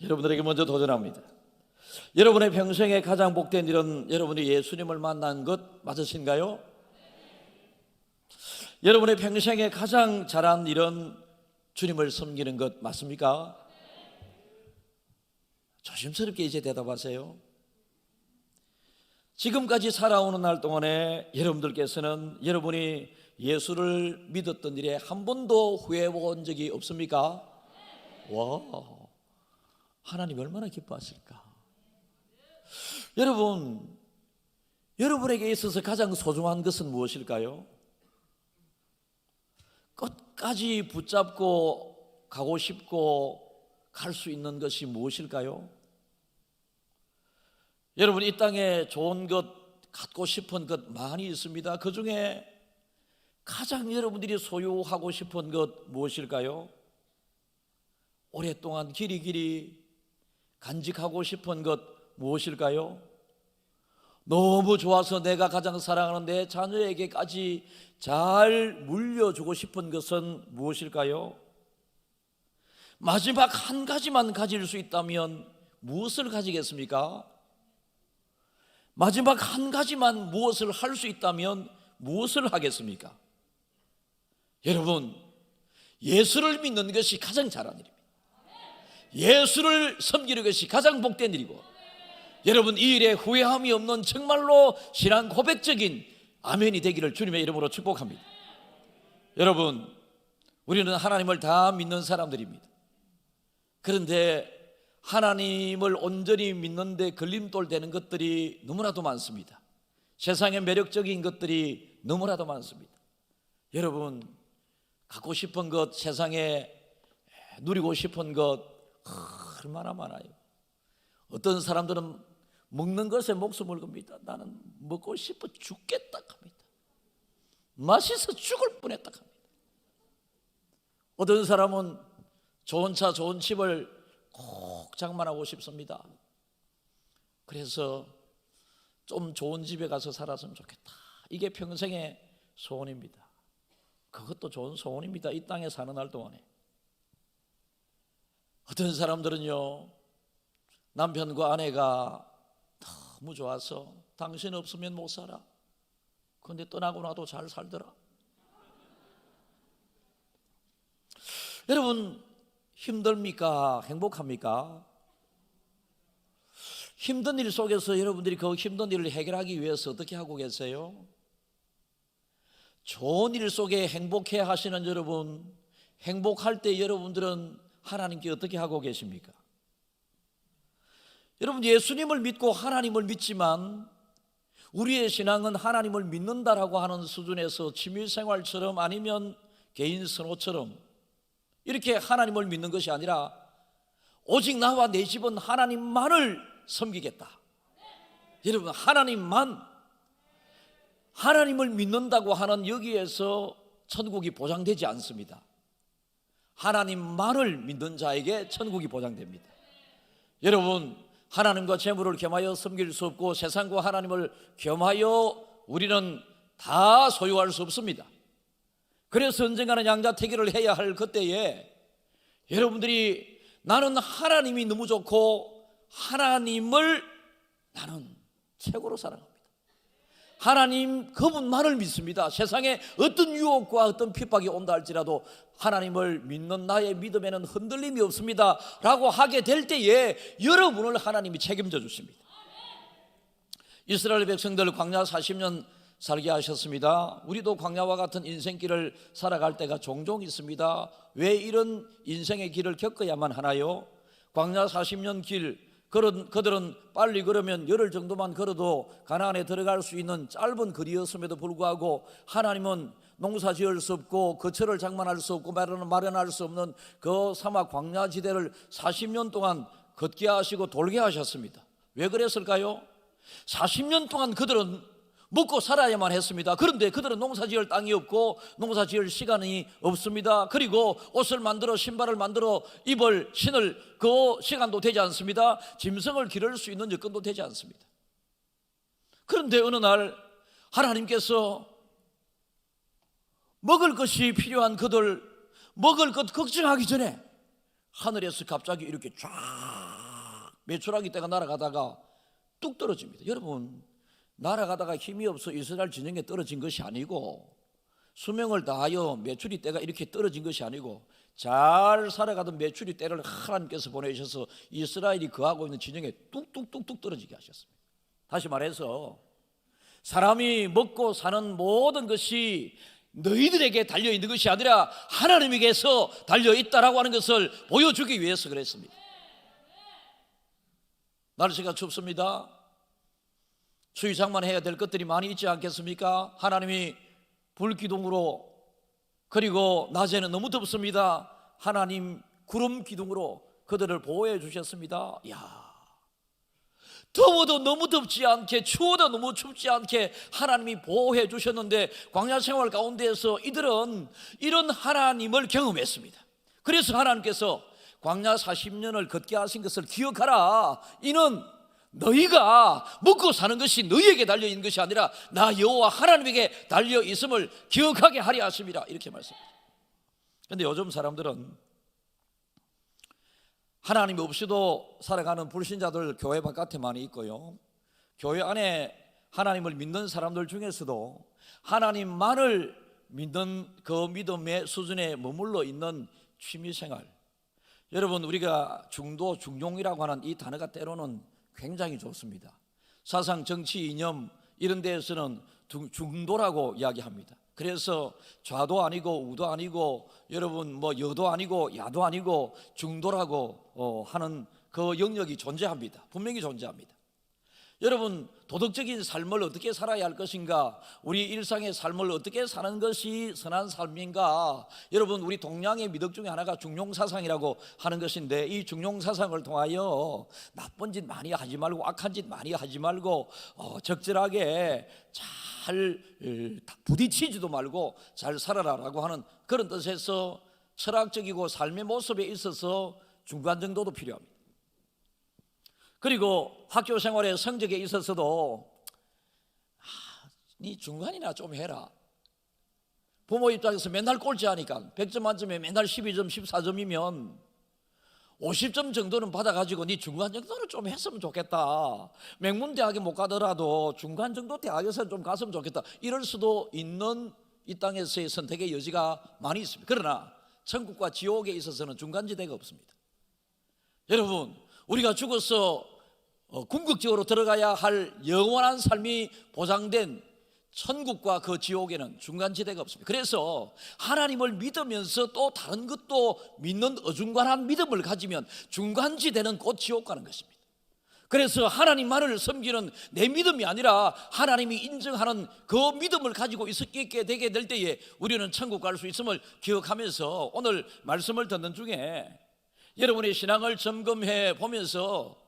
여러분들에게 먼저 도전합니다. 여러분의 평생에 가장 복된 일은 여러분이 예수님을 만난 것 맞으신가요? 여러분의 평생에 가장 잘한 일은 주님을 섬기는 것 맞습니까? 조심스럽게 이제 대답하세요. 지금까지 살아오는 날 동안에 여러분들께서는 여러분이 예수를 믿었던 일에 한 번도 후회해 본 적이 없습니까? 와, 하나님 얼마나 기뻐하실까? 여러분, 여러분에게 있어서 가장 소중한 것은 무엇일까요? 끝까지 붙잡고 가고 싶고 갈 수 있는 것이 무엇일까요? 여러분, 이 땅에 좋은 것, 갖고 싶은 것 많이 있습니다. 그 중에 가장 여러분들이 소유하고 싶은 것 무엇일까요? 오랫동안 길이 간직하고 싶은 것 무엇일까요? 너무 좋아서 내가 가장 사랑하는 내 자녀에게까지 잘 물려주고 싶은 것은 무엇일까요? 마지막 한 가지만 가질 수 있다면 무엇을 가지겠습니까? 마지막 한 가지만 무엇을 할 수 있다면 무엇을 하겠습니까? 여러분, 예수를 믿는 것이 가장 잘한 일입니다. 예수를 섬기는 것이 가장 복된 일이고, 여러분 이 일에 후회함이 없는 정말로 신앙 고백적인 아멘이 되기를 주님의 이름으로 축복합니다. 여러분, 우리는 하나님을 다 믿는 사람들입니다. 그런데 하나님을 온전히 믿는데 걸림돌 되는 것들이 너무나도 많습니다. 세상의 매력적인 것들이 너무나도 많습니다. 여러분, 갖고 싶은 것, 세상에 누리고 싶은 것 얼마나 많아요. 어떤 사람들은 먹는 것에 목숨을 겁니다. 나는 먹고 싶어 죽겠다 합니다. 맛있어 죽을 뻔했다 합니다. 어떤 사람은 좋은 차, 좋은 집을 꼭 장만하고 싶습니다. 그래서 좀 좋은 집에 가서 살았으면 좋겠다. 이게 평생의 소원입니다. 그것도 좋은 소원입니다. 이 땅에 사는 날 동안에. 어떤 사람들은요, 남편과 아내가 너무 좋아서 당신 없으면 못 살아. 그런데 떠나고 나도 잘 살더라. 여러분, 힘듭니까? 행복합니까? 힘든 일 속에서 여러분들이 그 힘든 일을 해결하기 위해서 어떻게 하고 계세요? 좋은 일 속에 행복해 하시는 여러분, 행복할 때 여러분들은 하나님께 어떻게 하고 계십니까? 여러분, 예수님을 믿고 하나님을 믿지만 우리의 신앙은 하나님을 믿는다라고 하는 수준에서 취미생활처럼 아니면 개인 선호처럼 이렇게 하나님을 믿는 것이 아니라 오직 나와 내 집은 하나님만을 섬기겠다. 여러분, 하나님을 믿는다고 하는 여기에서 천국이 보장되지 않습니다. 하나님만을 믿는 자에게 천국이 보장됩니다. 여러분, 하나님과 재물을 겸하여 섬길 수 없고 세상과 하나님을 겸하여 우리는 다 소유할 수 없습니다. 그래서 언젠가는 양자택일을 해야 할 그때에 여러분들이 나는 하나님이 너무 좋고 하나님을 나는 최고로 사랑합니다. 하나님 그분만을 믿습니다. 세상에 어떤 유혹과 어떤 핍박이 온다 할지라도 하나님을 믿는 나의 믿음에는 흔들림이 없습니다 라고 하게 될 때에 여러분을 하나님이 책임져 주십니다. 이스라엘 백성들 광야 40년 살게 하셨습니다. 우리도 광야와 같은 인생길을 살아갈 때가 종종 있습니다. 왜 이런 인생의 길을 겪어야만 하나요? 광야 40년 길, 그들은 빨리 걸으면 열흘 정도만 걸어도 가나안에 들어갈 수 있는 짧은 거리였음에도 불구하고 하나님은 농사 지을 수 없고 거처를 장만할 수 없고 마련할 수 없는 그 사막 광야지대를 40년 동안 걷게 하시고 돌게 하셨습니다. 왜 그랬을까요? 40년 동안 그들은 먹고 살아야만 했습니다. 그런데 그들은 농사지을 땅이 없고 농사지을 시간이 없습니다. 그리고 옷을 만들어 신발을 만들어 신을 그 시간도 되지 않습니다. 짐승을 기를 수 있는 여건도 되지 않습니다. 그런데 어느 날 하나님께서 먹을 것이 필요한 그들, 먹을 것 걱정하기 전에 하늘에서 갑자기 이렇게 쫙 메추라기 떼가 날아가다가 뚝 떨어집니다. 여러분, 날아가다가 힘이 없어 이스라엘 진영에 떨어진 것이 아니고, 수명을 다하여 메추리 떼가 이렇게 떨어진 것이 아니고, 잘 살아가던 메추리 떼를 하나님께서 보내셔서 이스라엘이 거하고 있는 진영에 뚝뚝뚝뚝 떨어지게 하셨습니다. 다시 말해서 사람이 먹고 사는 모든 것이 너희들에게 달려있는 것이 아니라 하나님에게서 달려있다라고 하는 것을 보여주기 위해서 그랬습니다. 날씨가 춥습니다. 추위 장만해야 될 것들이 많이 있지 않겠습니까? 하나님이 불기둥으로, 그리고 낮에는 너무 덥습니다. 하나님 구름 기둥으로 그들을 보호해 주셨습니다. 이야, 더워도 너무 덥지 않게, 추워도 너무 춥지 않게 하나님이 보호해 주셨는데, 광야 생활 가운데에서 이들은 이런 하나님을 경험했습니다. 그래서 하나님께서 광야 40년을 걷게 하신 것을 기억하라. 이는 너희가 먹고 사는 것이 너희에게 달려있는 것이 아니라 나 여호와 하나님에게 달려있음을 기억하게 하려 하십니다. 이렇게 말씀합니다. 그런데 요즘 사람들은 하나님 없이도 살아가는 불신자들 교회 바깥에 많이 있고요, 교회 안에 하나님을 믿는 사람들 중에서도 하나님만을 믿는 그 믿음의 수준에 머물러 있는 취미생활, 여러분, 우리가 중도, 중용이라고 하는 이 단어가 때로는 굉장히 좋습니다. 사상, 정치, 이념 이런 데에서는 중도라고 이야기합니다. 그래서 좌도 아니고 우도 아니고, 여러분 뭐 여도 아니고 야도 아니고 중도라고 하는 그 영역이 존재합니다. 분명히 존재합니다. 여러분, 도덕적인 삶을 어떻게 살아야 할 것인가, 우리 일상의 삶을 어떻게 사는 것이 선한 삶인가, 여러분, 우리 동양의 미덕 중에 하나가 중용사상이라고 하는 것인데, 이 중용사상을 통하여 나쁜 짓 많이 하지 말고, 악한 짓 많이 하지 말고, 적절하게 잘 부딪히지도 말고 잘 살아라라고 하는 그런 뜻에서 철학적이고 삶의 모습에 있어서 중간 정도도 필요합니다. 그리고 학교 생활의 성적에 있어서도 네 중간이나 좀 해라. 부모 입장에서 맨날 꼴찌하니까 100점 만점에 맨날 12점 14점이면 50점 정도는 받아가지고 네 중간 정도는 좀 했으면 좋겠다. 명문대학에 못 가더라도 중간 정도 대학에서 좀 갔으면 좋겠다. 이럴 수도 있는 이 땅에서의 선택의 여지가 많이 있습니다. 그러나 천국과 지옥에 있어서는 중간지대가 없습니다. 여러분, 우리가 죽어서 궁극적으로 들어가야 할 영원한 삶이 보장된 천국과 그 지옥에는 중간지대가 없습니다. 그래서 하나님을 믿으면서 또 다른 것도 믿는 어중간한 믿음을 가지면 중간지대는 곧 지옥 가는 것입니다. 그래서 하나님만을 섬기는 내 믿음이 아니라 하나님이 인정하는 그 믿음을 가지고 있게 되게 될 때에 우리는 천국 갈 수 있음을 기억하면서 오늘 말씀을 듣는 중에 여러분의 신앙을 점검해 보면서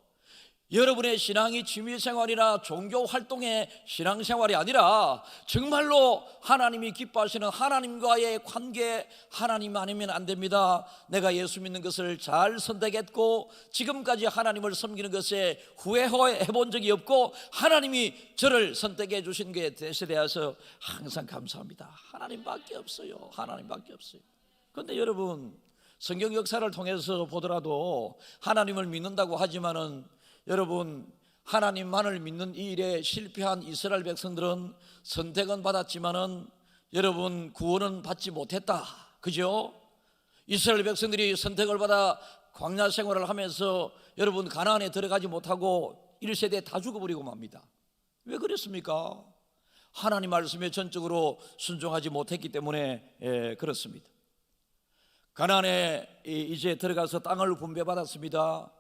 여러분의 신앙이 취미생활이나 종교활동의 신앙생활이 아니라 정말로 하나님이 기뻐하시는 하나님과의 관계, 하나님 아니면 안 됩니다. 내가 예수 믿는 것을 잘 선택했고 지금까지 하나님을 섬기는 것에 후회해 본 적이 없고 하나님이 저를 선택해 주신 것에 대해서 항상 감사합니다. 하나님밖에 없어요. 하나님밖에 없어요. 그런데 여러분, 성경 역사를 통해서 보더라도 하나님을 믿는다고 하지만은 여러분, 하나님만을 믿는 이 일에 실패한 이스라엘 백성들은 선택은 받았지만은 여러분 구원은 받지 못했다. 그죠? 이스라엘 백성들이 선택을 받아 광야 생활을 하면서 여러분 가나안에 들어가지 못하고 1세대 다 죽어버리고 맙니다. 왜 그랬습니까? 하나님 말씀에 전적으로 순종하지 못했기 때문에 그렇습니다. 가나안에 이제 들어가서 땅을 분배받았습니다.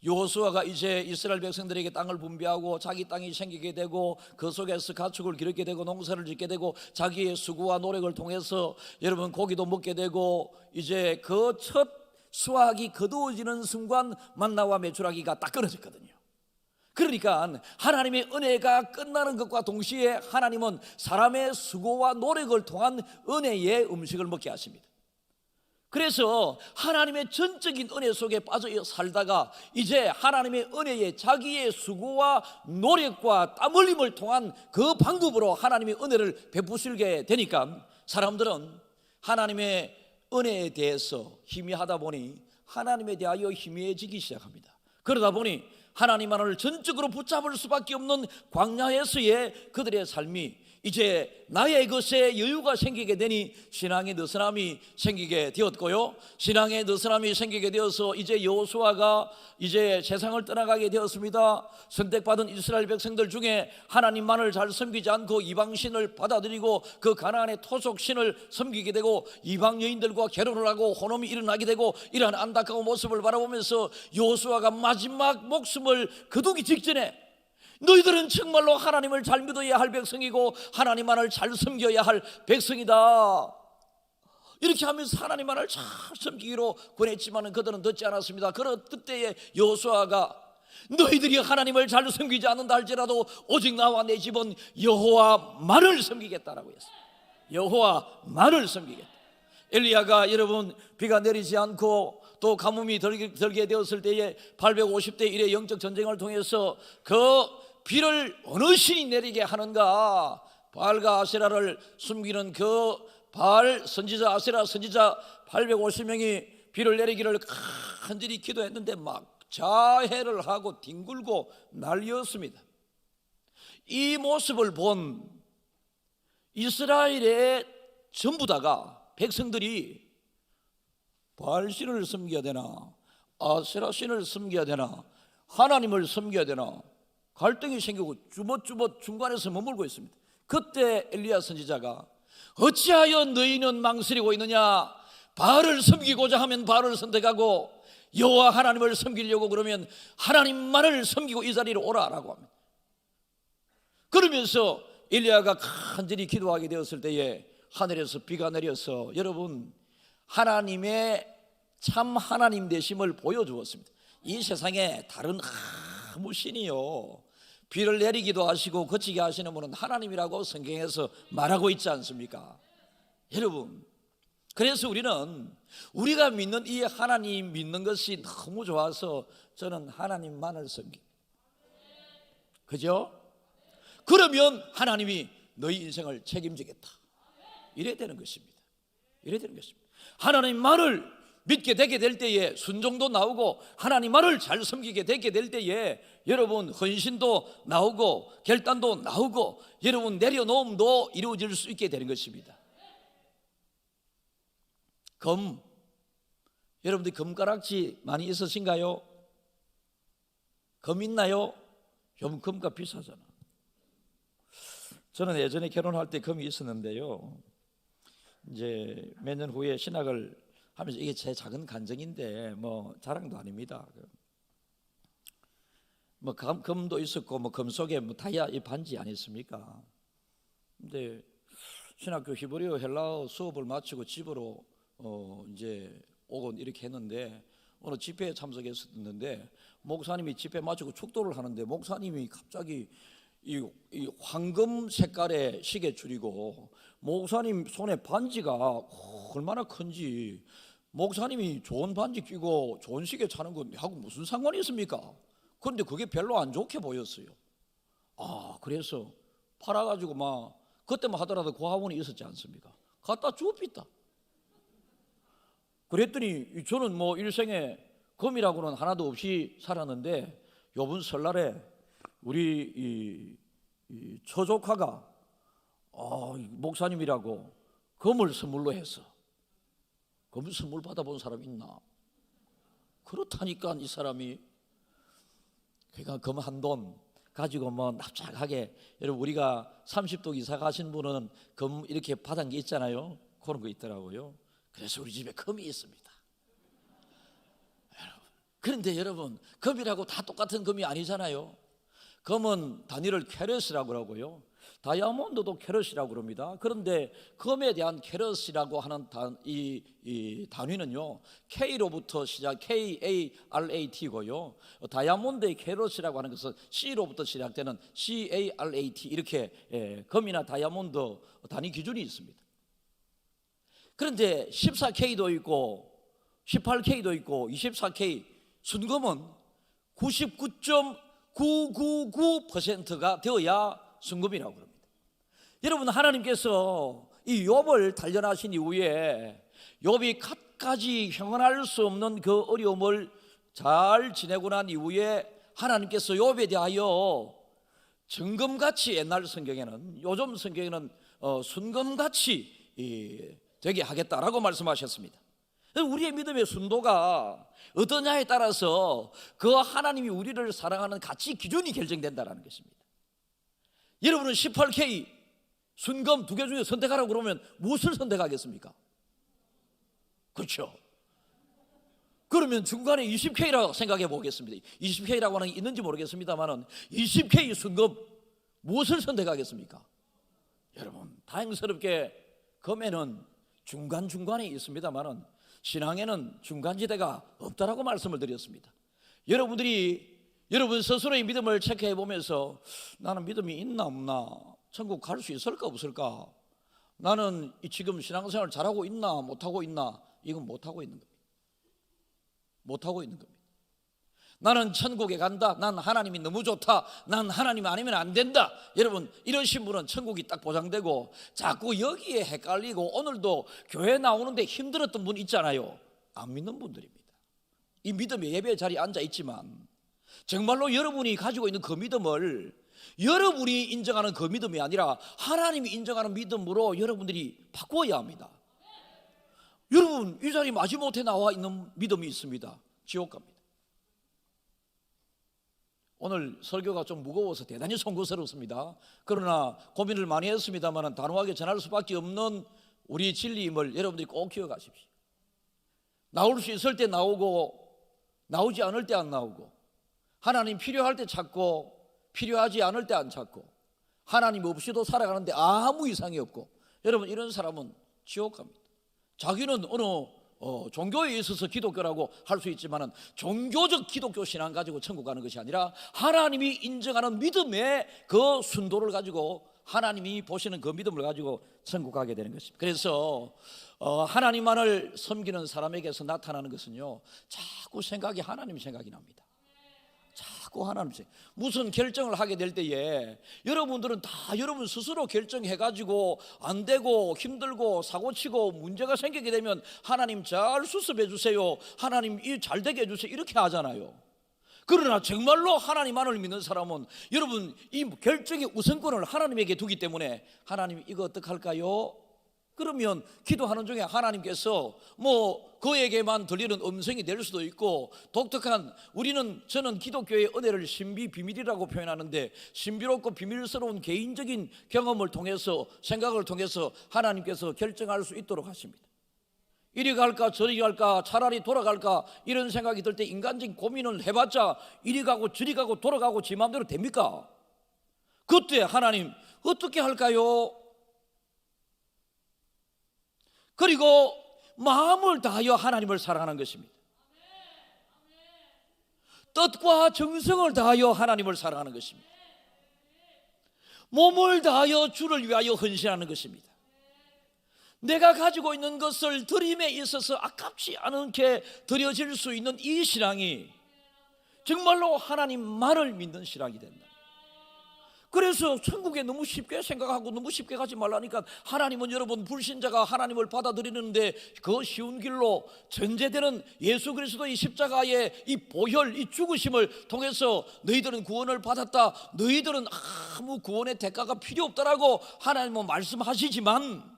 여호수아가 이제 이스라엘 백성들에게 땅을 분배하고 자기 땅이 생기게 되고 그 속에서 가축을 기르게 되고 농사를 짓게 되고 자기의 수고와 노력을 통해서 여러분 고기도 먹게 되고 이제 그 첫 수확이 거두어지는 순간 만나와 메추라기가 딱 끊어졌거든요. 그러니까 하나님의 은혜가 끝나는 것과 동시에 하나님은 사람의 수고와 노력을 통한 은혜의 음식을 먹게 하십니다. 그래서 하나님의 전적인 은혜 속에 빠져 살다가 이제 하나님의 은혜에 자기의 수고와 노력과 땀 흘림을 통한 그 방법으로 하나님의 은혜를 베푸시게 되니까 사람들은 하나님의 은혜에 대해서 희미하다 보니 하나님에 대하여 희미해지기 시작합니다. 그러다 보니 하나님만을 전적으로 붙잡을 수밖에 없는 광야에서의 그들의 삶이 이제 나의 것에 여유가 생기게 되니 신앙의 느슨함이 생기게 되었고요, 신앙의 느슨함이 생기게 되어서 이제 여호수아가 이제 세상을 떠나가게 되었습니다. 선택받은 이스라엘 백성들 중에 하나님만을 잘 섬기지 않고 이방신을 받아들이고 그 가나안의 토속신을 섬기게 되고 이방 여인들과 결혼을 하고 혼음이 일어나게 되고 이러한 안타까운 모습을 바라보면서 여호수아가 마지막 목숨을 거두기 직전에 너희들은 정말로 하나님을 잘 믿어야 할 백성이고 하나님만을 잘 섬겨야 할 백성이다, 이렇게 하면서 하나님만을 잘 섬기기로 권했지만 그들은 듣지 않았습니다. 그때에 여호수아가 너희들이 하나님을 잘 섬기지 않는다 할지라도 오직 나와 내 집은 여호와만을 섬기겠다라고 했어요. 여호와만을 섬기겠다. 엘리야가 여러분 비가 내리지 않고 또 가뭄이 들게 되었을 때에 850대 1의 영적 전쟁을 통해서 그 비를 어느 신이 내리게 하는가, 바알과 아세라를 숨기는 그 바알 선지자 아세라 선지자 850명이 비를 내리기를 간절히 기도했는데 막 자해를 하고 뒹굴고 난리였습니다. 이 모습을 본 이스라엘의 전부 다가 백성들이 바알신을 섬겨야 되나 아세라신을 섬겨야 되나 하나님을 섬겨야 되나 갈등이 생기고 주먹주먹 중간에서 머물고 있습니다. 그때 엘리야 선지자가 어찌하여 너희는 망설이고 있느냐, 바알을 섬기고자 하면 바알을 선택하고 여호와 하나님을 섬기려고 그러면 하나님만을 섬기고 이 자리로 오라라고 합니다. 그러면서 엘리야가 간절히 기도하게 되었을 때에 하늘에서 비가 내려서 여러분 하나님의 참 하나님 되심을 보여주었습니다. 이 세상에 다른 아무 신이요 비를 내리기도 하시고 그치게 하시는 분은 하나님이라고 성경에서 말하고 있지 않습니까? 여러분, 그래서 우리가 믿는 이 하나님 믿는 것이 너무 좋아서 저는 하나님만을 섬깁니다. 그죠? 그러면 하나님이 너희 인생을 책임지겠다, 이래야 되는 것입니다. 이래야 되는 것입니다. 하나님 말을 믿게 되게 될 때에 순종도 나오고 하나님 말을 잘 섬기게 되게 될 때에 여러분 헌신도 나오고 결단도 나오고 여러분 내려놓음도 이루어질 수 있게 되는 것입니다. 여러분들 금가락지 많이 있으신가요? 금 있나요? 요즘 금값 비싸잖아. 저는 예전에 결혼할 때 금이 있었는데요, 이제 몇 년 후에 신학을 하면서 이게 제 작은 간증인데 뭐 자랑도 아닙니다. 뭐 금도 있었고 뭐 금 속에 뭐 다이아 이 반지 아니었습니까? 근데 신학교 히브리어 헬라어 수업을 마치고 집으로 이제 오곤 이렇게 했는데 어느 집회에 참석했었는데 목사님이 집회 마치고 축도를 하는데 목사님이 갑자기 이 황금 색깔의 시계줄이고 목사님 손에 반지가 얼마나 큰지, 목사님이 좋은 반지 끼고 좋은 시계 차는 건 하고 무슨 상관이 있습니까? 그런데 그게 별로 안 좋게 보였어요. 그래서 팔아가지고 막 그때만 하더라도 고아원이 있었지 않습니까? 갖다 줍니다. 그랬더니 저는 뭐 일생에 금이라고는 하나도 없이 살았는데 요번 설날에 우리 이 처조카가 목사님이라고 금을 선물로 해서, 금 선물 받아본 사람 있나? 그렇다니까 이 사람이 그러니까 금 한 돈 가지고 뭐 납작하게, 여러분 우리가 30도 이사 가신 분은 금 이렇게 받은 게 있잖아요. 그런 거 있더라고요. 그래서 우리 집에 금이 있습니다. 그런데 여러분 금이라고 다 똑같은 금이 아니잖아요. 금은 단위를 캐럿이라고 하고요, 다이아몬드도 캐럿이라고 그럽니다. 그런데 금에 대한 캐럿이라고 하는 이 단위는요 K로부터 시작, KARAT고요, 다이아몬드의 캐럿이라고 하는 것은 C로부터 시작되는 CARAT, 이렇게 금이나 다이아몬드 단위 기준이 있습니다. 그런데 14K도 있고 18K도 있고 24K, 순금은 99.999%가 되어야 순금이라고 합니다. 여러분 하나님께서 이 욥을 단련하신 이후에 욥이 갖가지 형언할 수 없는 그 어려움을 잘 지내고 난 이후에 하나님께서 욥에 대하여 정금같이, 옛날 성경에는, 요즘 성경에는 순금같이 되게 하겠다라고 말씀하셨습니다. 우리의 믿음의 순도가 어떠냐에 따라서 그 하나님이 우리를 사랑하는 가치 기준이 결정된다는 것입니다. 여러분은 18K 순금 2개 중에 선택하라고 그러면 무엇을 선택하겠습니까? 그렇죠. 그러면 중간에 20K라고 생각해 보겠습니다. 20K라고 하는 게 있는지 모르겠습니다만 20K 순금 무엇을 선택하겠습니까? 여러분, 다행스럽게 금에는 중간중간에 있습니다만 신앙에는 중간지대가 없다라고 말씀을 드렸습니다. 여러분 스스로의 믿음을 체크해 보면서 나는 믿음이 있나 없나, 천국 갈 수 있을까 없을까, 나는 지금 신앙생활 잘하고 있나 못하고 있나, 이건 못하고 있는 겁니다. 못하고 있는 겁니다. 나는 천국에 간다, 난 하나님이 너무 좋다, 난 하나님 아니면 안 된다. 여러분, 이러신 분은 천국이 딱 보장되고 자꾸 여기에 헷갈리고 오늘도 교회 나오는데 힘들었던 분 있잖아요. 안 믿는 분들입니다. 이 믿음의 예배 자리에 앉아 있지만 정말로 여러분이 가지고 있는 그 믿음을 여러분이 인정하는 그 믿음이 아니라 하나님이 인정하는 믿음으로 여러분들이 바꾸어야 합니다. 여러분, 이 자리 마지못해 나와 있는 믿음이 있습니다. 지옥 갑니다. 오늘 설교가 좀 무거워서 대단히 송구스럽습니다. 그러나 고민을 많이 했습니다만 단호하게 전할 수밖에 없는 우리 진리임을 여러분들이 꼭 기억하십시오. 나올 수 있을 때 나오고 나오지 않을 때 안 나오고, 하나님 필요할 때 찾고 필요하지 않을 때 안 찾고, 하나님 없이도 살아가는데 아무 이상이 없고, 여러분, 이런 사람은 지옥 갑니다. 자기는 어느 종교에 있어서 기독교라고 할 수 있지만 종교적 기독교 신앙 가지고 천국 가는 것이 아니라 하나님이 인정하는 믿음의 그 순도를 가지고, 하나님이 보시는 그 믿음을 가지고 천국 가게 되는 것입니다. 그래서 하나님만을 섬기는 사람에게서 나타나는 것은요, 자꾸 생각이 하나님 생각이 납니다. 자꾸 하나님 생각. 무슨 결정을 하게 될 때에 여러분들은 다 여러분 스스로 결정해가지고 안 되고 힘들고 사고치고 문제가 생기게 되면 하나님 잘 수습해 주세요, 하나님 이 잘 되게 해주세요, 이렇게 하잖아요. 그러나 정말로 하나님만을 믿는 사람은 여러분 이 결정의 우선권을 하나님에게 두기 때문에, 하나님 이거 어떡할까요? 그러면 기도하는 중에 하나님께서 그에게만 들리는 음성이 될 수도 있고, 독특한, 저는 기독교의 은혜를 신비 비밀이라고 표현하는데, 신비롭고 비밀스러운 개인적인 경험을 통해서, 생각을 통해서 하나님께서 결정할 수 있도록 하십니다. 이리 갈까 저리 갈까, 차라리 돌아갈까, 이런 생각이 들 때 인간적인 고민을 해봤자 이리 가고 저리 가고 돌아가고 지 마음대로 됩니까? 그때 하나님 어떻게 할까요? 그리고 마음을 다하여 하나님을 사랑하는 것입니다. 뜻과 정성을 다하여 하나님을 사랑하는 것입니다. 몸을 다하여 주를 위하여 헌신하는 것입니다. 내가 가지고 있는 것을 드림에 있어서 아깝지 않게 드려질 수 있는 이 신앙이 정말로 하나님만을 믿는 신앙이 된다. 그래서 천국에 너무 쉽게 생각하고 너무 쉽게 가지 말라니까, 하나님은 여러분 불신자가 하나님을 받아들이는데 그 쉬운 길로 전제되는 예수 그리스도의 십자가의 이 보혈, 이 죽으심을 통해서 너희들은 구원을 받았다, 너희들은 아무 구원의 대가가 필요 없다라고 하나님은 말씀하시지만,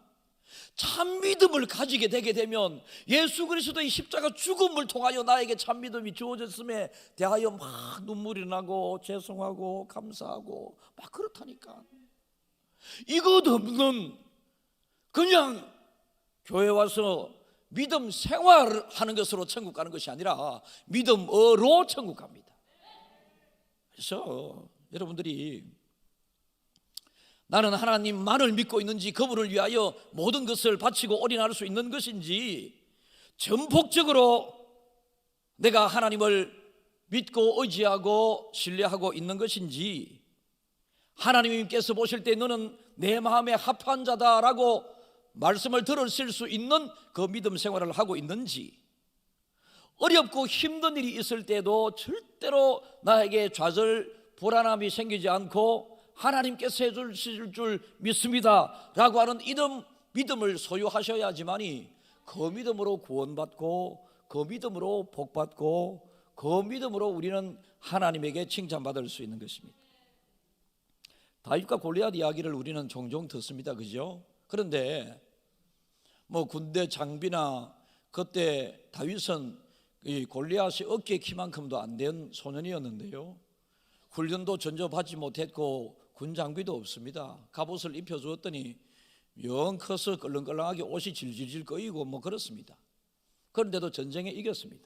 참 믿음을 가지게 되게 되면 예수 그리스도의 십자가 죽음을 통하여 나에게 참 믿음이 주어졌음에 대하여 막 눈물이 나고 죄송하고 감사하고 막 그렇다니까. 이것 없는 그냥 교회 와서 믿음 생활하는 것으로 천국 가는 것이 아니라 믿음으로 천국 갑니다. 그래서 여러분들이 나는 하나님만을 믿고 있는지, 그분을 위하여 모든 것을 바치고 올인할 수 있는 것인지, 전폭적으로 내가 하나님을 믿고 의지하고 신뢰하고 있는 것인지, 하나님께서 보실 때 너는 내 마음에 합한 자다라고 말씀을 들으실 수 있는 그 믿음 생활을 하고 있는지, 어렵고 힘든 일이 있을 때도 절대로 나에게 좌절 불안함이 생기지 않고 하나님께서 해주실 줄 믿습니다 라고 하는 이런 믿음을 소유하셔야지만이 그 믿음으로 구원받고 그 믿음으로 복받고 그 믿음으로 우리는 하나님에게 칭찬받을 수 있는 것입니다. 다윗과 골리앗 이야기를 우리는 종종 듣습니다. 그죠? 그런데 뭐 군대 장비나 그때 다윗은 이 골리앗이 어깨 키만큼도 안 된 소년이었는데요, 훈련도 전혀 받지 못했고 군 장비도 없습니다. 갑옷을 입혀주었더니 영 커서 끌렁끌렁하게 옷이 질질질 꺼이고 뭐 그렇습니다. 그런데도 전쟁에 이겼습니다.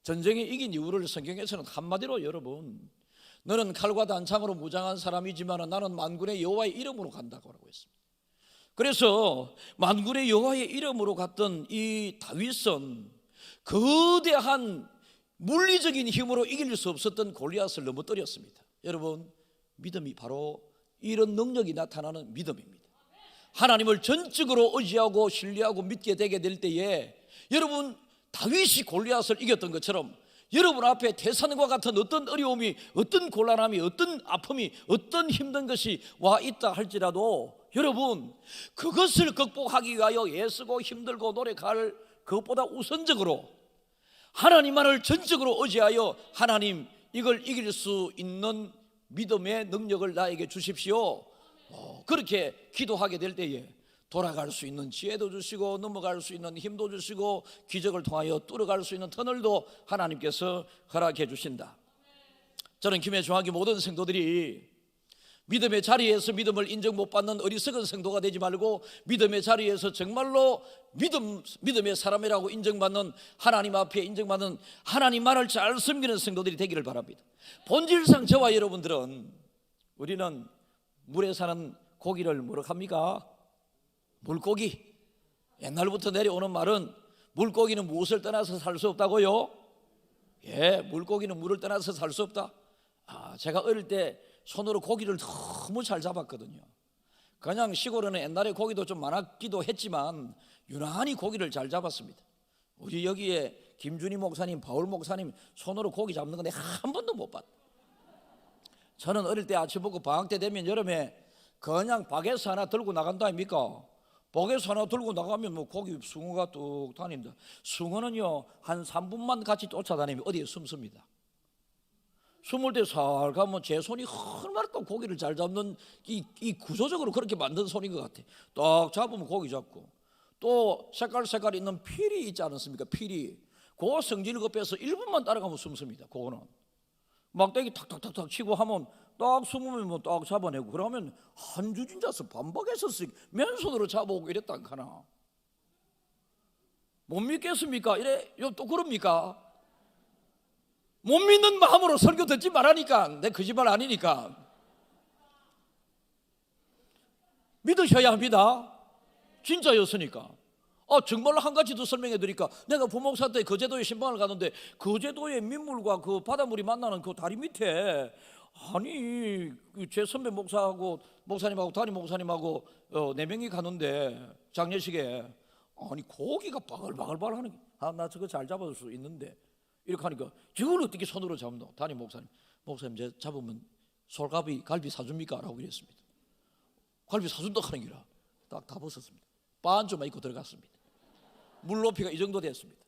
전쟁에 이긴 이유를 성경에서는 한마디로, 여러분, 너는 칼과 단창으로 무장한 사람이지만 나는 만군의 여호와의 이름으로 간다고 하고 있습니다. 그래서 만군의 여호와의 이름으로 갔던 이 다윗은 거대한 물리적인 힘으로 이길 수 없었던 골리앗을 넘어뜨렸습니다. 여러분, 믿음이 바로 이런 능력이 나타나는 믿음입니다. 하나님을 전적으로 의지하고 신뢰하고 믿게 되게 될 때에, 여러분, 다윗이 골리앗을 이겼던 것처럼 여러분 앞에 태산과 같은 어떤 어려움이, 어떤 곤란함이, 어떤 아픔이, 어떤 힘든 것이 와 있다 할지라도 여러분, 그것을 극복하기 위하여 애쓰고 힘들고 노력할 그것보다 우선적으로 하나님만을 전적으로 의지하여 하나님, 이걸 이길 수 있는 믿음의 능력을 나에게 주십시오. 그렇게 기도하게 될 때에 돌아갈 수 있는 지혜도 주시고 넘어갈 수 있는 힘도 주시고 기적을 통하여 뚫어갈 수 있는 터널도 하나님께서 허락해 주신다. 저는 김해 중학교 모든 성도들이 믿음의 자리에서 믿음을 인정 못 받는 어리석은 성도가 되지 말고 믿음의 자리에서 정말로 믿음의 사람이라고 인정받는, 하나님 앞에 인정받는, 하나님만을 잘 섬기는 성도들이 되기를 바랍니다. 본질상 저와 여러분들은, 우리는 물에 사는 고기를 뭐라고 합니까? 물고기. 옛날부터 내려오는 말은 물고기는 무엇을 떠나서 살 수 없다고요? 예, 물고기는 물을 떠나서 살 수 없다. 제가 어릴 때 손으로 고기를 너무 잘 잡았거든요. 그냥 시골에는 옛날에 고기도 좀 많았기도 했지만 유난히 고기를 잘 잡았습니다. 우리 여기에 김준희 목사님, 바울 목사님 손으로 고기 잡는 건 내가 한 번도 못 봤다. 저는 어릴 때 아침 먹고 방학 때 되면 여름에 그냥 바게트 하나 들고 나간다 아닙니까? 바게트 하나 들고 나가면 뭐 고기 숭어가 뚝 다닙니다. 숭어는요 한 3분만 같이 쫓아다니면 어디에 숨습니다. 숨을 때 살 가면 제 손이 얼마나 또 고기를 잘 잡는 이 구조적으로 그렇게 만든 손인 것 같아. 딱 잡으면 고기 잡고, 또 색깔 있는 피리 있지 않습니까? 피리. 그 성질을 급해서 1분만 따라가면 숨습니다. 그거는 막대기 탁탁탁탁 치고 하면 딱 숨으면 뭐 딱 잡아내고, 그러면 한 주진자서 반박해서 맨손으로 잡아오고 이랬다 하나. 못 믿겠습니까? 이래 또 그럽니까? 못 믿는 마음으로 설교 듣지 말라니까. 내 거짓말 아니니까. 믿으셔야 합니다. 진짜였으니까. 정말로 한 가지 더 설명해 드릴까? 내가 부목사 때 거제도에 신방을 가는데 거제도의 민물과 그 바닷물이 만나는 그 다리 밑에, 아니 제 선배 목사하고 목사님하고 담임 목사님하고 4명이 가는데 장례식에, 아니 고기가 바글바글 하는 게, 나 저거 잘 잡을 수 있는데 이렇게 하니까, 저걸 어떻게 손으로 잡노? 담임 목사님 제 잡으면 갈비 사줍니까? 라고 그랬습니다. 갈비 사준다 하는 기라 딱 다 벗었습니다. 반쯤만 입고 들어갔습니다. 물 높이가 이 정도 됐습니다.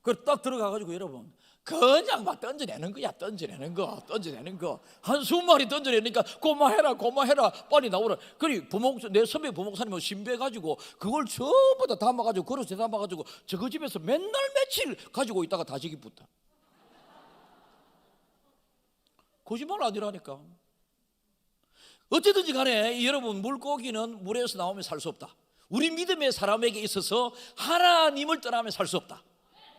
그걸 딱 들어가가지고 여러분 그냥 막 던져내는 거야. 던져내는 거 한 20마리 던져내니까 고마해라 빨리 나오라. 그리고 내 선배 부목사님은 신배가지고 그걸 전부 다 담아가지고 그릇에 담아가지고 저거 집에서 맨날 며칠 가지고 있다가 다시기 붙다. 거짓말 아니라니까. 어쨌든지 간에 여러분, 물고기는 물에서 나오면 살 수 없다. 우리 믿음의 사람에게 있어서 하나님을 떠나면 살 수 없다.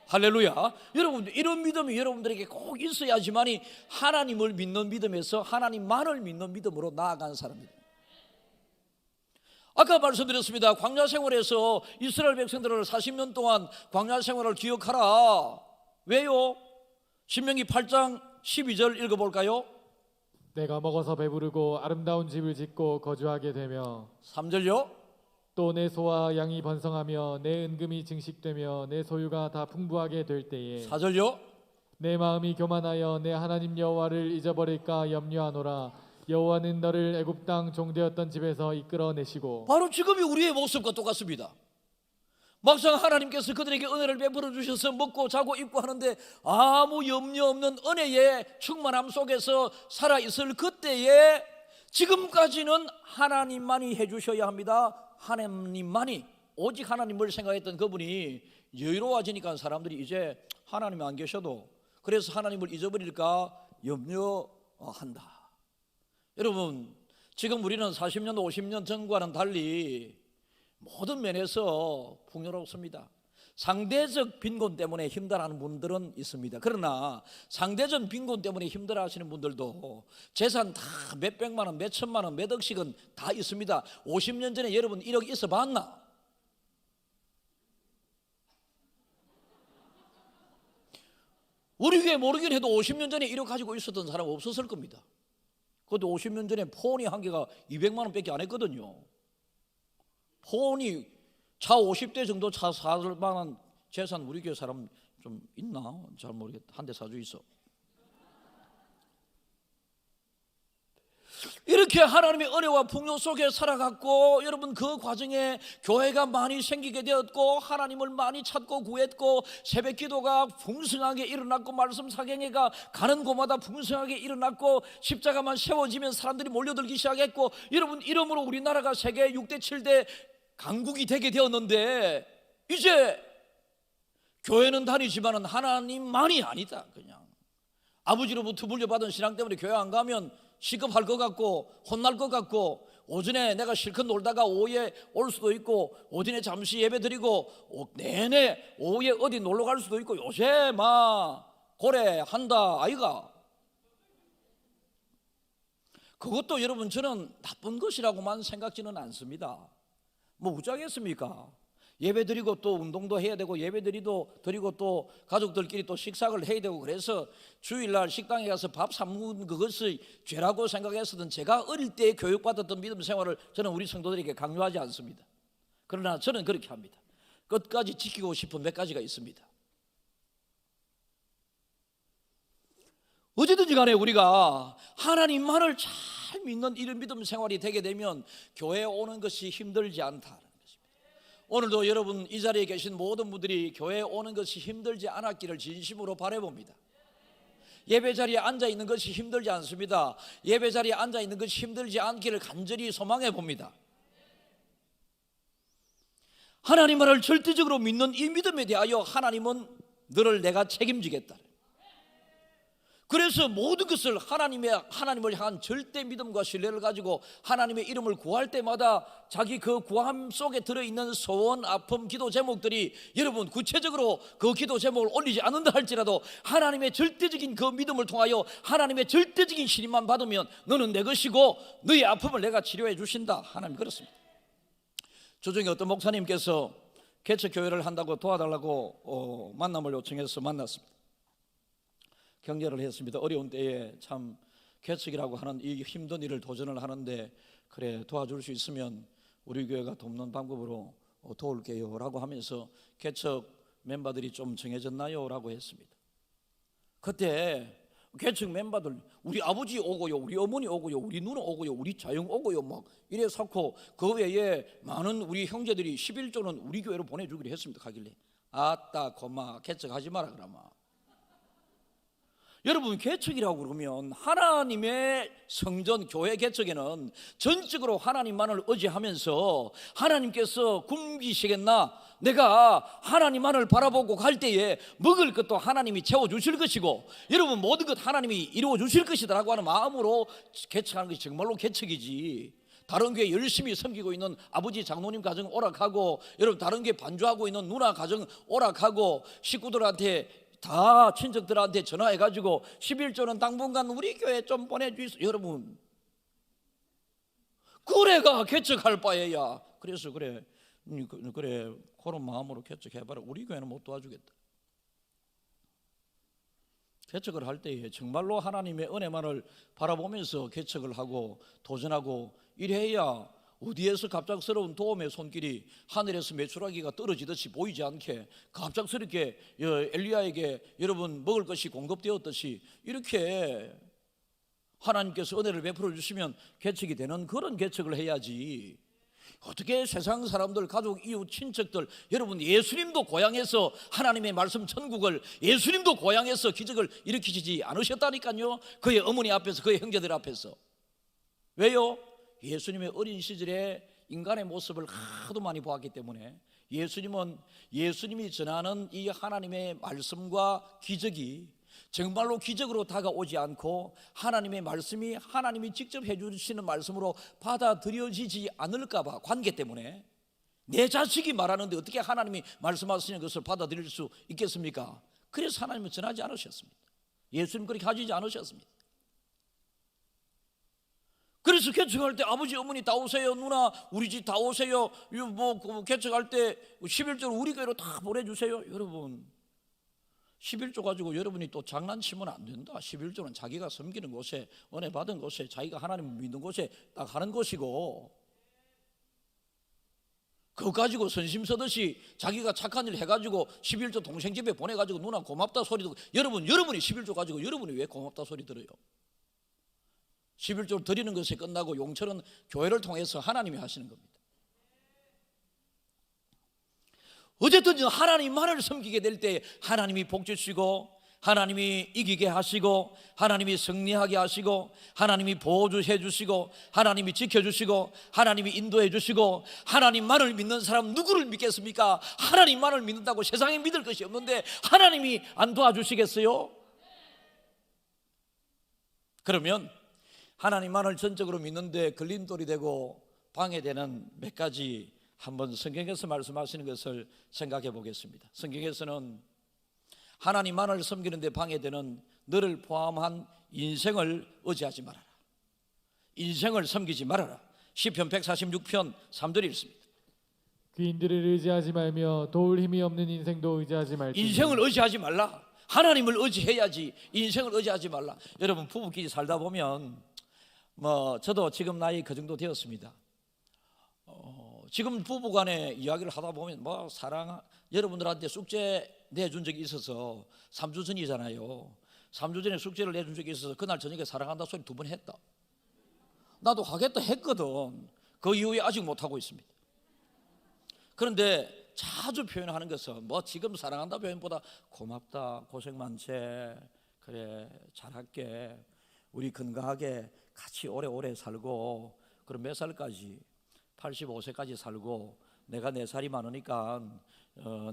할렐루야. 여러분, 이런 믿음이 여러분들에게 꼭 있어야지만이 하나님을 믿는 믿음에서 하나님만을 믿는 믿음으로 나아가는 사람입니다. 아까 말씀드렸습니다. 광야 생활에서 이스라엘 백성들을 40년 동안 광야 생활을 기억하라. 왜요? 신명기 8장 12절 읽어볼까요? 내가 먹어서 배부르고 아름다운 집을 짓고 거주하게 되며, 3절요? 또 내 소와 양이 번성하며 내 은금이 증식되며 내 소유가 다 풍부하게 될 때에, 4절요? 내 마음이 교만하여 내 하나님 여호와를 잊어버릴까 염려하노라. 여호와는 너를 애굽 땅 종되었던 집에서 이끌어내시고. 바로 지금이 우리의 모습과 똑같습니다. 막상 하나님께서 그들에게 은혜를 베풀어 주셔서 먹고 자고 입고 하는데 아무 염려 없는 은혜의 충만함 속에서 살아있을 그때에 지금까지는 하나님만이 해주셔야 합니다. 하나님만이, 오직 하나님을 생각했던 그분이 여유로워지니까 사람들이 이제 하나님이 안 계셔도 그래서 하나님을 잊어버릴까 염려한다. 여러분, 지금 우리는 40년 50년 전과는 달리 모든 면에서 풍요롭습니다. 상대적 빈곤 때문에 힘들어하는 분들은 있습니다. 그러나 상대적 빈곤 때문에 힘들어하시는 분들도 재산 다 몇백만 원, 몇천만 원, 몇 억씩은 다 있습니다. 50년 전에 여러분 1억 있어 봤나? 우리 교회 모르긴 해도 50년 전에 1억 가지고 있었던 사람 없었을 겁니다. 그것도 50년 전에 폰이 한 개가 200만 원밖에 안 했거든요. 폰이 차 50대 정도 차 살 만한 재산 우리 교회 사람 좀 있나? 잘 모르겠다. 한 대 사주 있어. 이렇게 하나님의 은혜와 풍요 속에 살아갔고, 여러분 그 과정에 교회가 많이 생기게 되었고 하나님을 많이 찾고 구했고 새벽 기도가 풍성하게 일어났고 말씀 사경회가 가는 곳마다 풍성하게 일어났고 십자가만 세워지면 사람들이 몰려들기 시작했고, 여러분 이러므로 우리나라가 세계 6대 7대 강국이 되게 되었는데 이제 교회는 다니지만 하나님만이 아니다. 그냥 아버지로부터 물려받은 신앙 때문에 교회 안 가면 시급할 것 같고 혼날 것 같고, 오전에 내가 실컷 놀다가 오후에 올 수도 있고 오전에 잠시 예배 드리고 내내 오후에 어디 놀러 갈 수도 있고 요새 막 고래 한다 아이가. 그것도 여러분 저는 나쁜 것이라고만 생각지는 않습니다. 뭐 어쩌겠습니까? 예배 드리고 또 운동도 해야 되고 예배 드리고 또 가족들끼리 또 식사를 해야 되고, 그래서 주일날 식당에 가서 밥 사 먹는 그것이 죄라고 생각했었던 제가 어릴 때 교육받았던 믿음 생활을 저는 우리 성도들에게 강요하지 않습니다. 그러나 저는 그렇게 합니다. 끝까지 지키고 싶은 몇 가지가 있습니다. 어찌든지 간에 우리가 하나님만을 잘 믿는 이런 믿음 생활이 되게 되면 교회에 오는 것이 힘들지 않다. 오늘도 여러분 이 자리에 계신 모든 분들이 교회에 오는 것이 힘들지 않았기를 진심으로 바라봅니다. 예배 자리에 앉아 있는 것이 힘들지 않습니다. 예배 자리에 앉아 있는 것이 힘들지 않기를 간절히 소망해 봅니다. 하나님을 절대적으로 믿는 이 믿음에 대하여 하나님은 너를 내가 책임지겠다. 그래서 모든 것을 하나님을 향한 절대 믿음과 신뢰를 가지고 하나님의 이름을 구할 때마다 자기 그 구함 속에 들어있는 소원, 아픔, 기도 제목들이 여러분 구체적으로 그 기도 제목을 올리지 않는다 할지라도 하나님의 절대적인 그 믿음을 통하여 하나님의 절대적인 신임만 받으면 너는 내 것이고 너의 아픔을 내가 치료해 주신다. 하나님 그렇습니다. 조정에 어떤 목사님께서 개척교회를 한다고 도와달라고 만남을 요청해서 만났습니다. 경제를 했습니다. 어려운 때에 참 개척이라고 하는 이 힘든 일을 도전을 하는데 그래 도와줄 수 있으면 우리 교회가 돕는 방법으로 도울게요 라고 하면서 개척 멤버들이 좀 정해졌나요? 라고 했습니다. 그때 개척 멤버들 우리 아버지 오고요, 우리 어머니 오고요, 우리 누나 오고요, 우리 자영 오고요 막 이래 쌓고 그 외에 많은 우리 형제들이 11조는 우리 교회로 보내주기로 했습니다. 가길래 아따 고마 개척하지 마라 그러마. 여러분 개척이라고 그러면 하나님의 성전 교회 개척에는 전적으로 하나님만을 의지하면서 하나님께서 굶기시겠나, 내가 하나님만을 바라보고 갈 때에 먹을 것도 하나님이 채워주실 것이고 여러분 모든 것 하나님이 이루어주실 것이다라고 하는 마음으로 개척하는 것이 정말로 개척이지, 다른 교회 열심히 섬기고 있는 아버지 장로님 가정 오락하고 여러분 다른 교회 반주하고 있는 누나 가정 오락하고 식구들한테 다 친척들한테 전화해가지고 11조는 당분간 우리 교회 좀 보내주세요. 여러분 그래가 개척할 바에야 그래서 그래 그런 마음으로 개척해봐라. 우리 교회는 못 도와주겠다. 개척을 할 때에 정말로 하나님의 은혜만을 바라보면서 개척을 하고 도전하고 이래야 어디에서 갑작스러운 도움의 손길이 하늘에서 메추라기가 떨어지듯이 보이지 않게 갑작스럽게 엘리야에게 여러분 먹을 것이 공급되었듯이 이렇게 하나님께서 은혜를 베풀어 주시면 개척이 되는 그런 개척을 해야지. 어떻게 세상 사람들, 가족, 이웃, 친척들, 여러분 예수님도 고향에서 하나님의 말씀 천국을, 예수님도 고향에서 기적을 일으키지 않으셨다니까요. 그의 어머니 앞에서, 그의 형제들 앞에서. 왜요? 예수님의 어린 시절에 인간의 모습을 하도 많이 보았기 때문에. 예수님은 예수님이 전하는 이 하나님의 말씀과 기적이 정말로 기적으로 다가오지 않고 하나님의 말씀이 하나님이 직접 해주시는 말씀으로 받아들여지지 않을까 봐, 관계 때문에. 내 자식이 말하는데 어떻게 하나님이 말씀하시는 것을 받아들일 수 있겠습니까? 그래서 하나님은 전하지 않으셨습니다. 예수님 그렇게 하지 않으셨습니다. 그래서 개척할 때 아버지 어머니 다 오세요, 누나 우리 집 다 오세요, 뭐 개척할 때 11조를 우리 교회로 다 보내주세요. 여러분 11조 가지고 여러분이 또 장난치면 안 된다. 11조는 자기가 섬기는 곳에, 은혜 받은 곳에, 자기가 하나님을 믿는 곳에 딱 하는 것이고, 그거 가지고 선심 서듯이 자기가 착한 일 해가지고 11조 동생 집에 보내가지고 누나 고맙다 소리 듣고, 여러분이 11조 가지고 여러분이 왜 고맙다 소리 들어요? 11조를 드리는 것에 끝나고 용처는 교회를 통해서 하나님이 하시는 겁니다. 어쨌든 하나님만을 섬기게 될 때 하나님이 복 주시고, 하나님이 이기게 하시고, 하나님이 승리하게 하시고, 하나님이 보호해 주시고, 하나님이 지켜주시고, 하나님이 인도해 주시고. 하나님만을 믿는 사람 누구를 믿겠습니까? 하나님만을 믿는다고 세상에 믿을 것이 없는데 하나님이 안 도와주시겠어요? 그러면 하나님만을 전적으로 믿는데 걸림돌이 되고 방해되는 몇 가지 한번 성경에서 말씀하시는 것을 생각해 보겠습니다. 성경에서는 하나님만을 섬기는 데 방해되는 너를 포함한 인생을 의지하지 말아라. 인생을 섬기지 말아라. 시편 146편 3절이 있습니다. 귀인들을 의지하지 말며 도울 힘이 없는 인생도 의지하지 말지니. 인생을 의지하지 말라. 하나님을 의지해야지. 인생을 의지하지 말라. 여러분 부부끼리 살다 보면 저도 지금 나이 그 정도 되었습니다. 지금 부부간에 이야기를 하다 보면 사랑, 여러분들한테 숙제 내준 적이 있어서 3주 전이잖아요. 3주 전에 숙제를 내준 적이 있어서 그날 저녁에 사랑한다 소리 2번 했다. 나도 하겠다 했거든. 그 이후에 아직 못하고 있습니다. 그런데 자주 표현하는 것은 지금 사랑한다 표현보다 고맙다, 고생 많지, 그래 잘할게, 우리 건강하게 같이 오래오래 살고, 그럼 몇 살까지? 85세까지 살고, 내가 4살이 많으니까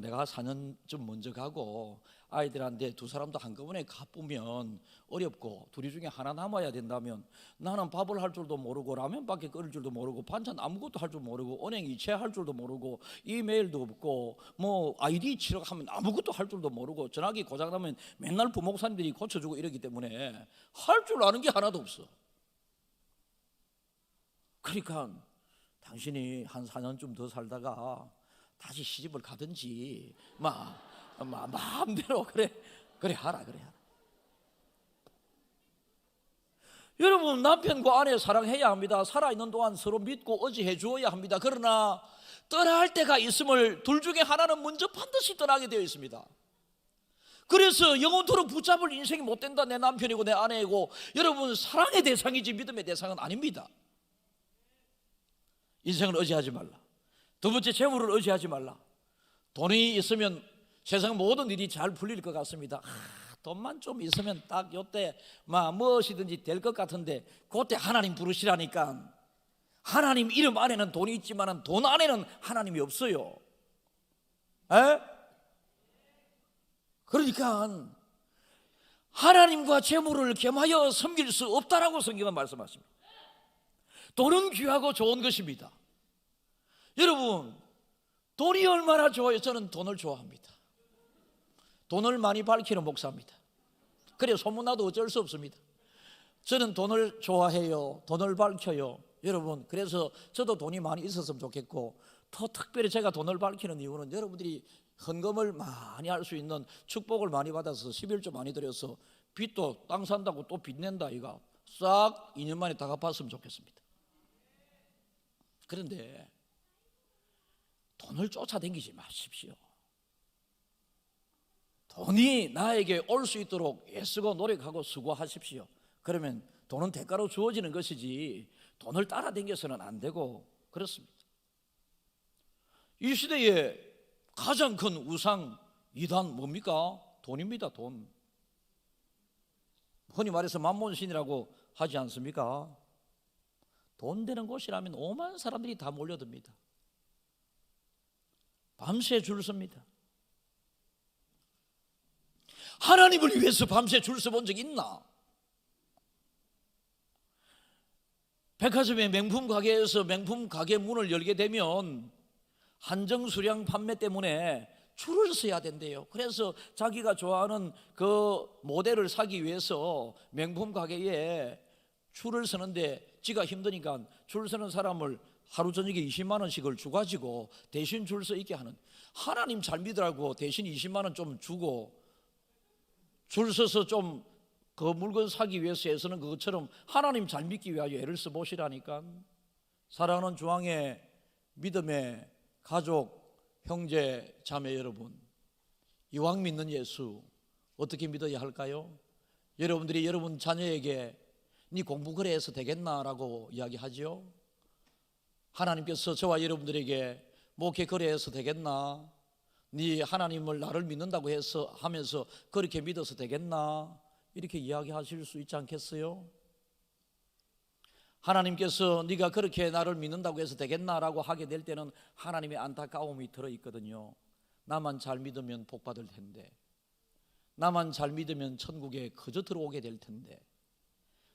내가 4년쯤 먼저 가고, 아이들한테 2사람도 한꺼번에 갚으면 어렵고 둘이 중에 하나 남아야 된다면, 나는 밥을 할 줄도 모르고 라면밖에 끓일 줄도 모르고 반찬 아무것도 할 줄 모르고 은행 이체할 줄도 모르고 이메일도 없고 아이디 치료하면 아무것도 할 줄도 모르고 전화기 고장나면 맨날 부목사님들이 고쳐주고 이러기 때문에 할 줄 아는 게 하나도 없어. 그러니까 당신이 한 4년쯤 더 살다가 다시 시집을 가든지 마음대로 그래 하라. 여러분 남편과 아내 사랑해야 합니다. 살아있는 동안 서로 믿고 의지해 주어야 합니다. 그러나 떠날 때가 있음을 둘 중에 하나는 먼저 반드시 떠나게 되어 있습니다. 그래서 영원토록 붙잡을 인생이 못 된다. 내 남편이고 내 아내이고. 여러분 사랑의 대상이지 믿음의 대상은 아닙니다. 인생을 의지하지 말라. 두 번째, 재물을 의지하지 말라. 돈이 있으면 세상 모든 일이 잘 풀릴 것 같습니다. 돈만 좀 있으면 딱 요때 무엇이든지 될 것 같은데, 그때 하나님 부르시라니까. 하나님 이름 안에는 돈이 있지만 돈 안에는 하나님이 없어요. 그러니까 하나님과 재물을 겸하여 섬길 수 없다라고 성경은 말씀하십니다. 돈은 귀하고 좋은 것입니다. 여러분 돈이 얼마나 좋아요? 저는 돈을 좋아합니다. 돈을 많이 밝히는 목사입니다. 그래 소문나도 어쩔 수 없습니다. 저는 돈을 좋아해요. 돈을 밝혀요. 여러분 그래서 저도 돈이 많이 있었으면 좋겠고, 더 특별히 제가 돈을 밝히는 이유는 여러분들이 헌금을 많이 할 수 있는 축복을 많이 받아서 11조 많이 드려서 빚도 땅 산다고 또 빚 낸다 이가 싹 2년 만에 다 갚았으면 좋겠습니다. 그런데 돈을 쫓아다니지 마십시오. 돈이 나에게 올 수 있도록 애쓰고 노력하고 수고하십시오. 그러면 돈은 대가로 주어지는 것이지 돈을 따라다녀서는 안 되고 그렇습니다. 이 시대에 가장 큰 우상 이단 뭡니까? 돈입니다. 돈. 흔히 말해서 만몬신이라고 하지 않습니까? 돈 되는 곳이라면 오만 사람들이 다 몰려듭니다. 밤새 줄 섭니다. 하나님을 위해서 밤새 줄 서 본 적 있나? 백화점의 명품 가게에서 명품 가게 문을 열게 되면 한정 수량 판매 때문에 줄을 서야 된대요. 그래서 자기가 좋아하는 그 모델을 사기 위해서 명품 가게에 줄을 서는데 지가 힘드니까 줄 서는 사람을 하루 저녁에 20만 원씩을 주가지고 대신 줄 서 있게 하는, 하나님 잘 믿으라고 대신 20만 원 좀 주고 줄 서서 좀 그 물건 사기 위해서 해서는 그것처럼 하나님 잘 믿기 위하여 애를 써보시라니까. 사랑하는 중앙의 믿음의 가족, 형제, 자매 여러분, 이왕 믿는 예수 어떻게 믿어야 할까요? 여러분들이 여러분 자녀에게 네 공부 그래 해서 되겠나라고 이야기하죠. 하나님께서 저와 여러분들에게 목회 그래 해서 되겠나? 네 하나님을 나를 믿는다고 해서 하면서 그렇게 믿어서 되겠나? 이렇게 이야기하실 수 있지 않겠어요? 하나님께서 네가 그렇게 나를 믿는다고 해서 되겠나라고 하게 될 때는 하나님의 안타까움이 들어있거든요. 나만 잘 믿으면 복 받을 텐데, 나만 잘 믿으면 천국에 그저 들어오게 될 텐데,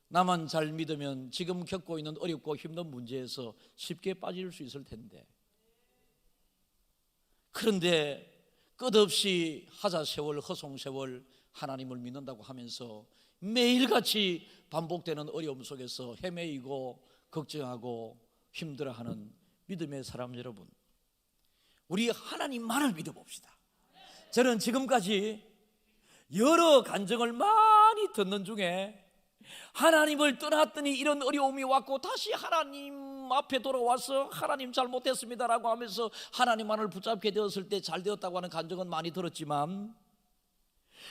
나만 잘 믿으면 지금 겪고 있는 어렵고 힘든 문제에서 쉽게 빠질 수 있을 텐데, 그런데 끝없이 하자세월 허송세월 하나님을 믿는다고 하면서 매일같이 반복되는 어려움 속에서 헤매이고 걱정하고 힘들어하는 믿음의 사람 여러분, 우리 하나님만을 믿어봅시다. 저는 지금까지 여러 간증을 많이 듣는 중에 하나님을 떠났더니 이런 어려움이 왔고 다시 하나님 앞에 돌아와서 하나님 잘못했습니다라고 하면서 하나님만을 붙잡게 되었을 때 잘 되었다고 하는 간증은 많이 들었지만,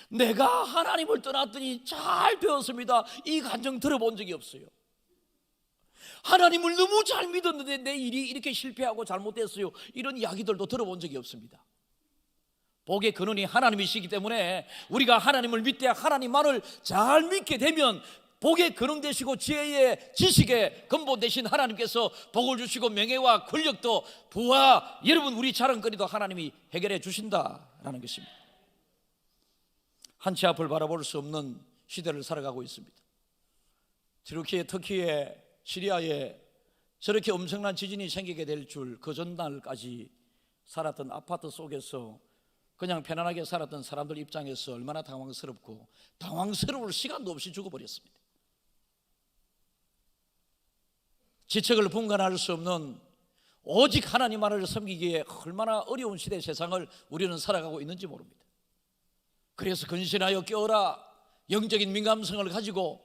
내가 하나님을 떠났더니 잘 되었습니다, 이 간증 들어본 적이 없어요. 하나님을 너무 잘 믿었는데 내 일이 이렇게 실패하고 잘못됐어요, 이런 이야기들도 들어본 적이 없습니다. 복의 근원이 하나님이시기 때문에 우리가 하나님을 믿되 하나님만을 잘 믿게 되면 복의 근원 되시고 지혜의 지식의 근본 되신 하나님께서 복을 주시고 명예와 권력도 부와 여러분 우리 자랑거리도 하나님이 해결해 주신다라는 것입니다. 한치 앞을 바라볼 수 없는 시대를 살아가고 있습니다. 터키에 시리아에 저렇게 엄청난 지진이 생기게 될 줄 그 전날까지 살았던 아파트 속에서 그냥 편안하게 살았던 사람들 입장에서 얼마나 당황스럽고 당황스러울 시간도 없이 죽어버렸습니다. 지책을 분간할 수 없는 오직 하나님만을 섬기기에 얼마나 어려운 시대 세상을 우리는 살아가고 있는지 모릅니다. 그래서 근신하여 깨어라, 영적인 민감성을 가지고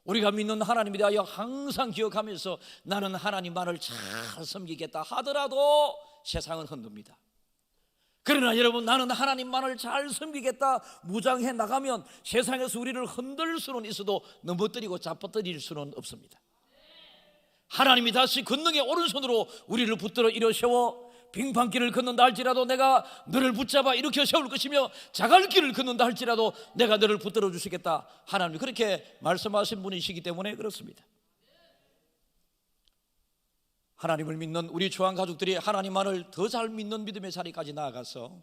우리가 믿는 하나님에 대하여 항상 기억하면서 나는 하나님만을 잘 섬기겠다 하더라도 세상은 흔듭니다. 그러나 여러분, 나는 하나님만을 잘 섬기겠다 무장해 나가면 세상에서 우리를 흔들 수는 있어도 넘어뜨리고 잡아뜨릴 수는 없습니다. 하나님이 다시 권능의 오른손으로 우리를 붙들어 일어세워 빙판길을 걷는다 할지라도 내가 너를 붙잡아 일으켜 세울 것이며 자갈길을 걷는다 할지라도 내가 너를 붙들어 주시겠다, 하나님이 그렇게 말씀하신 분이시기 때문에 그렇습니다. 하나님을 믿는 우리 주한 가족들이 하나님만을 더 잘 믿는 믿음의 자리까지 나아가서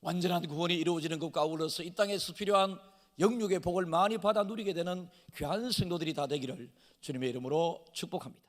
완전한 구원이 이루어지는 것과 아울러서 이 땅에서 필요한 영육의 복을 많이 받아 누리게 되는 귀한 성도들이 다 되기를 주님의 이름으로 축복합니다.